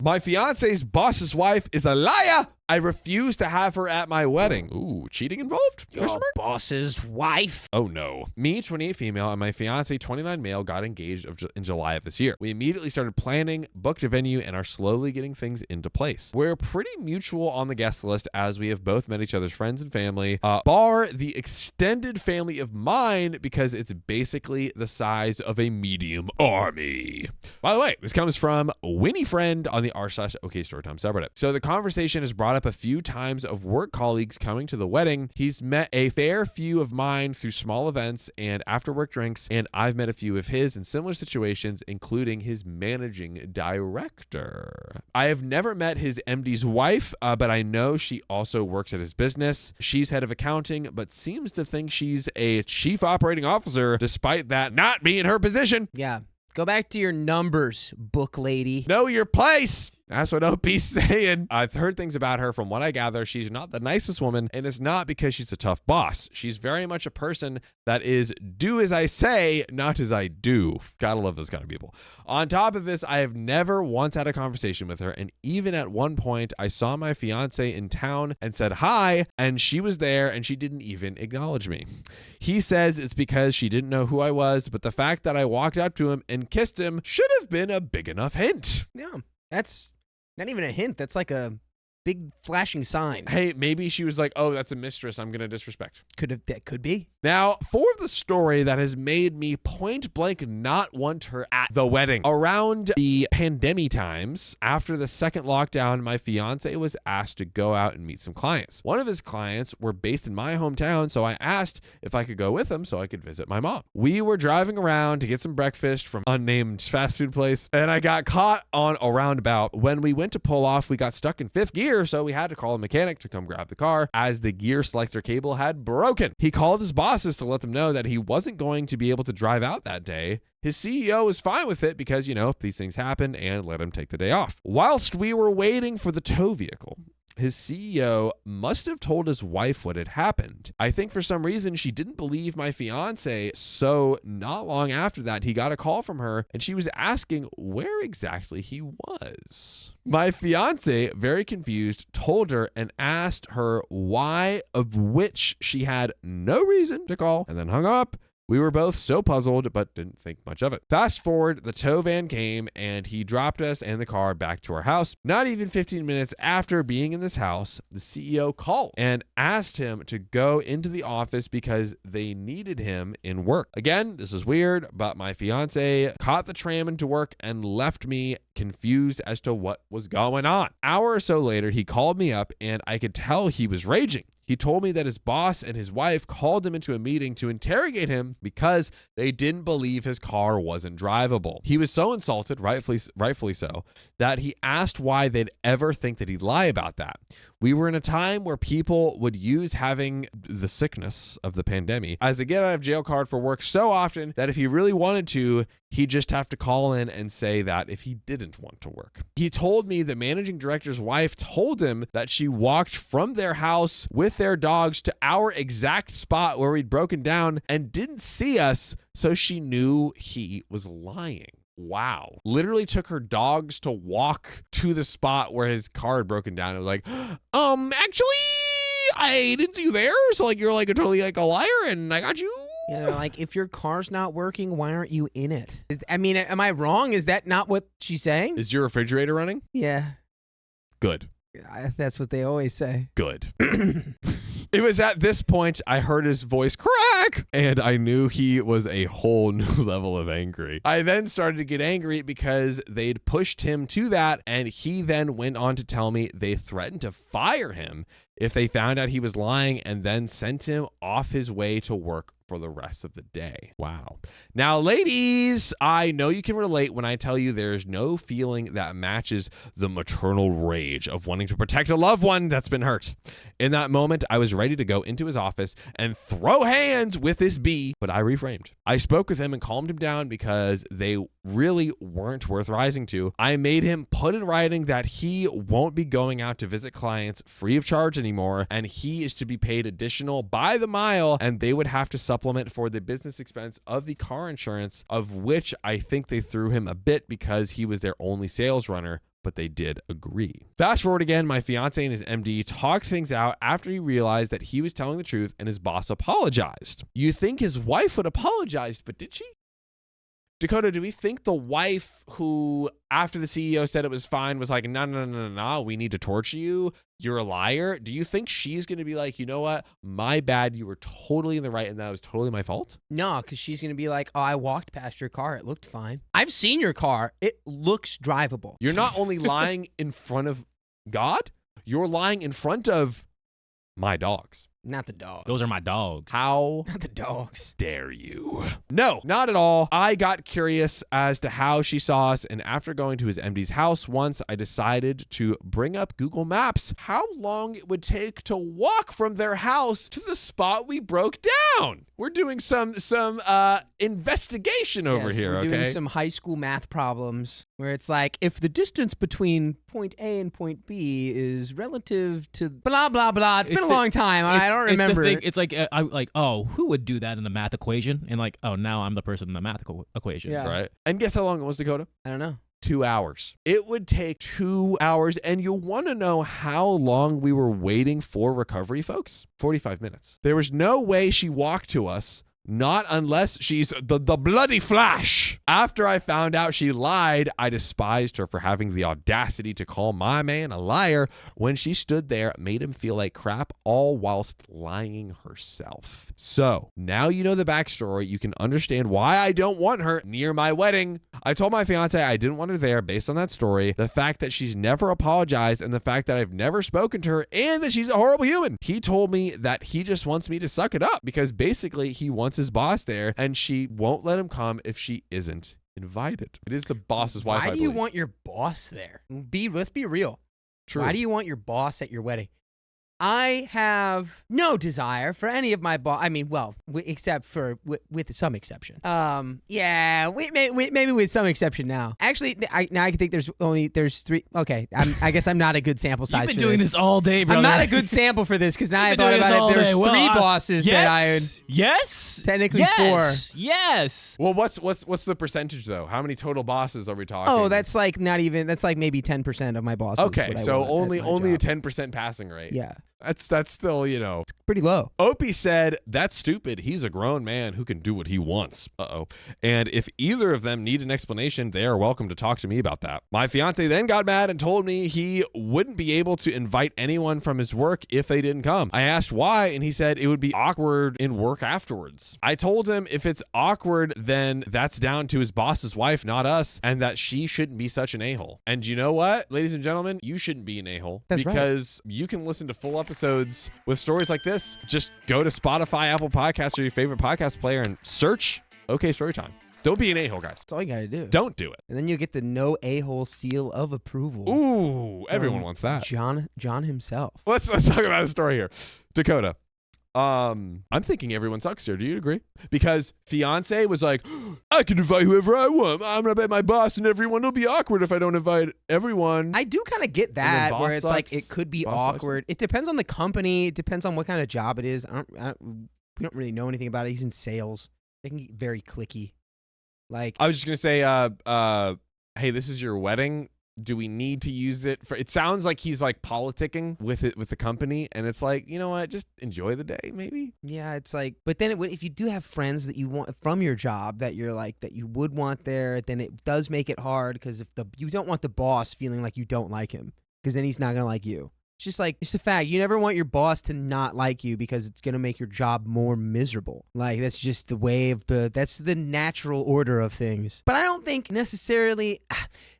My fiance's boss's wife is a liar. I refuse to have her at my wedding. Ooh, cheating involved? Your boss's wife? Oh no. Me, 28 female, and my fiance, 29 male, got engaged in July of this year. We immediately started planning, booked a venue, and are slowly getting things into place. We're pretty mutual on the guest list as we have both met each other's friends and family, bar the extended family of mine because it's basically the size of a medium army. By the way, this comes from Winnie Friend on the r/OK Storytime subreddit. So the conversation has brought up a few times of work colleagues coming to the wedding. He's met a fair few of mine through small events and after work drinks, and I've met a few of his in similar situations, including his managing director. I have never met his MD's wife, but I know she also works at his business. She's head of accounting, but seems to think she's a chief operating officer, despite that not being her position. Yeah. Go back to your numbers, book lady. Know your place. That's what OP's saying. I've heard things about her. From what I gather, she's not the nicest woman, and it's not because she's a tough boss. She's very much a person that is do as I say, not as I do. Gotta love those kind of people. On top of this, I have never once had a conversation with her, and even at one point, I saw my fiance in town and said hi, and she was there, and she didn't even acknowledge me. He says it's because she didn't know who I was, but the fact that I walked up to him and kissed him should have been a big enough hint. Yeah, that's not even a hint. That's like a big flashing sign. Hey, maybe she was like, oh, that's a mistress I'm going to disrespect. That could be. Now, for the story that has made me point blank not want her at the wedding. Around the pandemic times, after the second lockdown, my fiance was asked to go out and meet some clients. One of his clients were based in my hometown, so I asked if I could go with him so I could visit my mom. We were driving around to get some breakfast from unnamed fast food place, and I got caught on a roundabout. When we went to pull off, we got stuck in fifth gear, so we had to call a mechanic to come grab the car as the gear selector cable had broken. He called his bosses to let them know that he wasn't going to be able to drive out that day. His CEO was fine with it because, you know, these things happen, and let him take the day off. Whilst we were waiting for the tow vehicle, his CEO must have told his wife what had happened. I think for some reason she didn't believe my fiance, so not long after that, he got a call from her, and she was asking where exactly he was. My fiance, very confused, told her and asked her why, of which she had no reason to call, and then hung up. We were both so puzzled, but didn't think much of it. Fast forward, the tow van came and he dropped us and the car back to our house. Not even 15 minutes after being in this house, the CEO called and asked him to go into the office because they needed him in work. Again, this is weird, but my fiance caught the tram into work and left me confused as to what was going on. An hour or so later, he called me up and I could tell he was raging. He told me that his boss and his wife called him into a meeting to interrogate him because they didn't believe his car wasn't drivable. He was so insulted, rightfully so, that he asked why they'd ever think that he'd lie about that. We were in a time where people would use having the sickness of the pandemic as a get out of jail card for work so often that if he really wanted to, he'd just have to call in and say that if he didn't want to work. He told me the managing director's wife told him that she walked from their house with their dogs to our exact spot where we'd broken down and didn't see us, so she knew he was lying. Wow. Literally took her dogs to walk to the spot where his car had broken down. It was like, actually, I didn't see you there. So like, you're like a totally like a liar and I got you. Yeah, they're like, if your car's not working, why aren't you in it? Am I wrong? Is that not what she's saying? Is your refrigerator running? Yeah. Good. That's what they always say. Good. It was at this point I heard his voice crack and I knew he was a whole new level of angry. I then started to get angry because they'd pushed him to that, and he then went on to tell me they threatened to fire him if they found out he was lying, and then sent him off his way to work for the rest of the day. Wow. Now, ladies, I know you can relate when I tell you there's no feeling that matches the maternal rage of wanting to protect a loved one that's been hurt. In that moment, I was ready to go into his office and throw hands with this bee, but I reframed. I spoke with him and calmed him down because they really weren't worth rising to. I made him put in writing that he won't be going out to visit clients free of charge anymore, and he is to be paid additional by the mile, and they would have to supplement for the business expense of the car insurance, of which I think they threw him a bit because he was their only sales runner, but they did agree. Fast forward again, my fiance and his MD talked things out after he realized that he was telling the truth and his boss apologized. You think his wife would apologize, but did she? Dakota, do we think the wife who, after the CEO said it was fine, was like, no, we need to torture you. You're a liar. Do you think she's going to be like, you know what? My bad. You were totally in the right and that was totally my fault? No, because she's going to be like, oh, I walked past your car. It looked fine. I've seen your car. It looks drivable. You're not only lying in front of God, you're lying in front of my dogs. Not the dogs. Those are my dogs. How Not the dogs. dare you? No, not at all. I got curious as to how she saw us, and after going to his MD's house once, I decided to bring up Google Maps how long it would take to walk from their house to the spot we broke down. We're doing some investigation over here, we're okay? doing some high school math problems where it's like, if the distance between point A and point B is relative to blah, blah, blah. It's been a long time. I don't remember. It's like, who would do that in the math equation? And like, oh, now I'm the person in the math equation. Yeah. Right. And guess how long it was, Dakota? I don't know. 2 hours. It would take 2 hours. And you want to know how long we were waiting for recovery, folks? 45 minutes. There was no way she walked to us, not unless she's the bloody Flash. After I found out she lied, I despised her for having the audacity to call my man a liar when she stood there, made him feel like crap, all whilst lying herself. So now you know the backstory. You can understand why I don't want her near my wedding. I told my fiance I didn't want her there based on that story, the fact that she's never apologized, and the fact that I've never spoken to her, and that she's a horrible human. He told me that he just wants me to suck it up because basically he wants his boss there and she won't let him come if she isn't invited. It is the boss's wife. Why do you want your boss there? Let's be real. True. Why do you want your boss at your wedding? I have no desire for any of my boss. I mean, well, except for with some exception. Maybe with some exception now. Actually, now I can think there's three. Okay, I guess I'm not a good sample size. You've been doing this all day, brother. I'm not a good sample for this because now I thought about it. There's three bosses that I would. Yes. Technically four. Yes. Well, what's the percentage though? How many total bosses are we talking? Oh, that's like not even. That's like maybe 10% of my bosses. Okay, so only a 10% passing rate. Yeah. That's still, it's pretty low. Opie said, that's stupid. He's a grown man who can do what he wants. And if either of them need an explanation, they are welcome to talk to me about that. My fiance then got mad and told me he wouldn't be able to invite anyone from his work if they didn't come. I asked why, and he said it would be awkward in work afterwards. I told him if it's awkward, then that's down to his boss's wife, not us, and that she shouldn't be such an a-hole. And you know what, ladies and gentlemen? You shouldn't be an a-hole. That's because you can listen to full episodes with stories like this. Just go to Spotify, Apple Podcasts, or your favorite podcast player and search OK Storytime. Don't be an a-hole, guys. That's all you gotta do. Don't do it. And then you get the no a-hole seal of approval. Ooh, everyone wants that. John himself. Let's talk about the story here. Dakota. I'm thinking everyone sucks here. Do you agree? Because fiance was like, I can invite whoever I want. I'm gonna bet my boss and everyone will be awkward if I don't invite everyone. I do kind of get that, where it's like it could be awkward. It depends on the company. It depends on what kind of job it is. We don't really know anything about it. He's in sales. They can get very cliquey. Like I was just gonna say, hey, this is your wedding. Do we need to use it for? It sounds like he's like politicking with it with the company, and it's like, you know what? Just enjoy the day, maybe. Yeah, it's like, but then if you do have friends that you want from your job that you're like that you would want there, then it does make it hard because if you don't want the boss feeling like you don't like him, because then he's not gonna like you. It's just like, it's a fact. You never want your boss to not like you because it's going to make your job more miserable. Like, that's just the way of that's the natural order of things. But I don't think necessarily,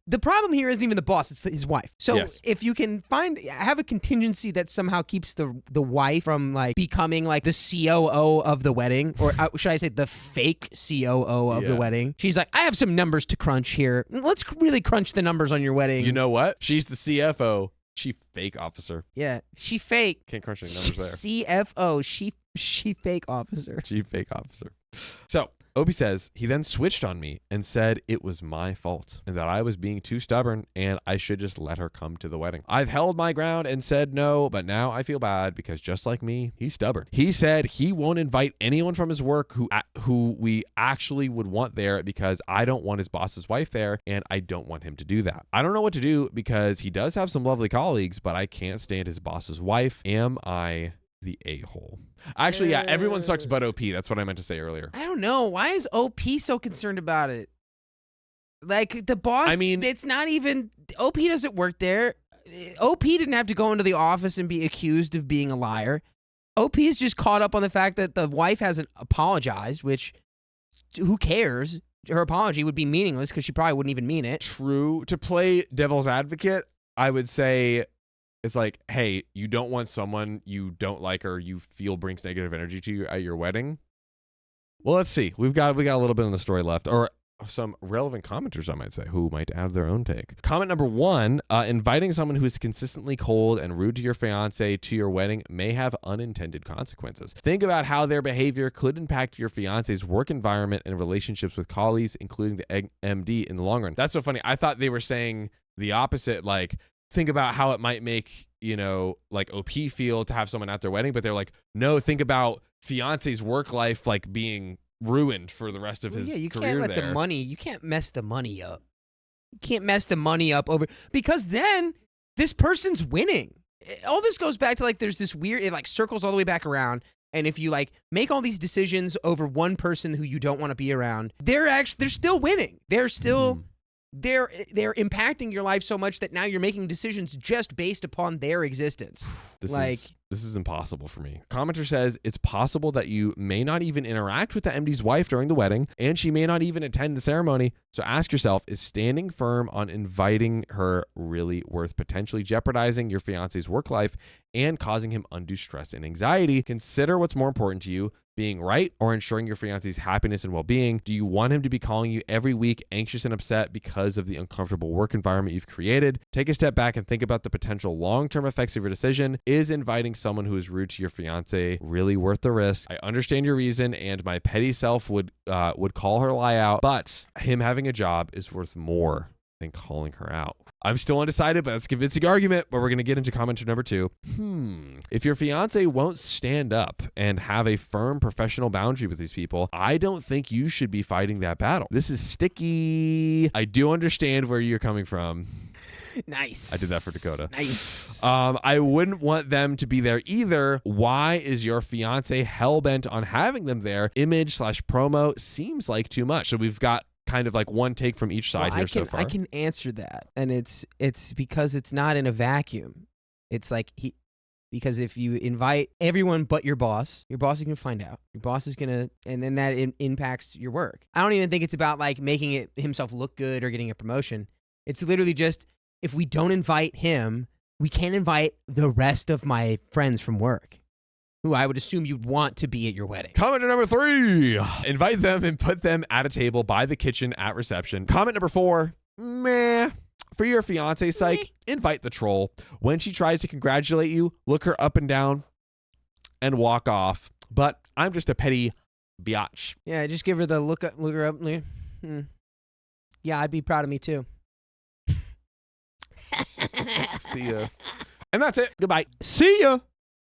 the problem here isn't even the boss, it's his wife. So yes. If you can have a contingency that somehow keeps the wife from like becoming like the COO of the wedding, or should I say the fake COO of the wedding. She's like, I have some numbers to crunch here. Let's really crunch the numbers on your wedding. You know what? She's the CFO. Chief Fake Officer. Yeah, she fake. Can't crunch any numbers there. CFO, she fake officer. Chief Fake Officer. So, Opie says, he then switched on me and said it was my fault and that I was being too stubborn and I should just let her come to the wedding. I've held my ground and said no, but now I feel bad because just like me, he's stubborn. He said he won't invite anyone from his work who we actually would want there because I don't want his boss's wife there and I don't want him to do that. I don't know what to do because he does have some lovely colleagues, but I can't stand his boss's wife. Am I the a-hole? Actually, yeah, everyone sucks but OP. That's what I meant to say earlier. I don't know. Why is OP so concerned about it? Like, the boss, it's not even, OP doesn't work there. OP didn't have to go into the office and be accused of being a liar. OP is just caught up on the fact that the wife hasn't apologized, which, who cares? Her apology would be meaningless because she probably wouldn't even mean it. True. To play devil's advocate, I would say it's like, hey, you don't want someone you don't like or you feel brings negative energy to you at your wedding. Well, let's see. We got a little bit of the story left, or some relevant commenters, I might say, who might have their own take. Comment number 1, inviting someone who is consistently cold and rude to your fiance to your wedding may have unintended consequences. Think about how their behavior could impact your fiance's work environment and relationships with colleagues, including the MD in the long run. That's so funny. I thought they were saying the opposite, like, think about how it might make, like OP feel to have someone at their wedding, but they're like, no, think about fiance's work life, like being ruined for the rest of his career. You can't let you can't mess the money up. You can't mess the money up because then this person's winning. All this goes back to like, there's this weird, it like circles all the way back around. And if you like make all these decisions over one person who you don't want to be around, they're still winning. They're still, they're impacting your life so much that now you're making decisions just based upon their existence. This is impossible for me. Commenter says it's possible that you may not even interact with the MD's wife during the wedding, and she may not even attend the ceremony. So ask yourself, is standing firm on inviting her really worth potentially jeopardizing your fiance's work life and causing him undue stress and anxiety? Consider what's more important to you, being right or ensuring your fiance's happiness and well-being. Do you want him to be calling you every week anxious and upset because of the uncomfortable work environment you've created? Take a step back and think about the potential long-term effects of your decision. Is inviting someone who is rude to your fiance really worth the risk? I understand your reason, and my petty self would call her lie out, but him having a job is worth more than calling her out. I'm still undecided, but that's a convincing argument, but we're going to get into commenter number 2. If your fiance won't stand up and have a firm professional boundary with these people, I don't think you should be fighting that battle. This is sticky. I do understand where you're coming from. Nice. I did that for Dakota. Nice. I wouldn't want them to be there either. Why is your fiance hell-bent on having them there? Image/promo seems like too much. So we've got kind of like one take from each side so far. I can answer that, and it's because it's not in a vacuum. It's like because if you invite everyone but your boss is going to find out. Your boss is going to, and then that impacts your work. I don't even think it's about like making himself look good or getting a promotion. It's literally just, if we don't invite him, we can't invite the rest of my friends from work, who I would assume you'd want to be at your wedding. Commenter number 3, invite them and put them at a table by the kitchen at reception. Comment number 4, meh. For your fiance's sake, invite the troll. When she tries to congratulate you, look her up and down and walk off. But I'm just a petty biatch. Yeah, just give her the look her up. Yeah, I'd be proud of me too. See ya. And that's it. Goodbye. See ya.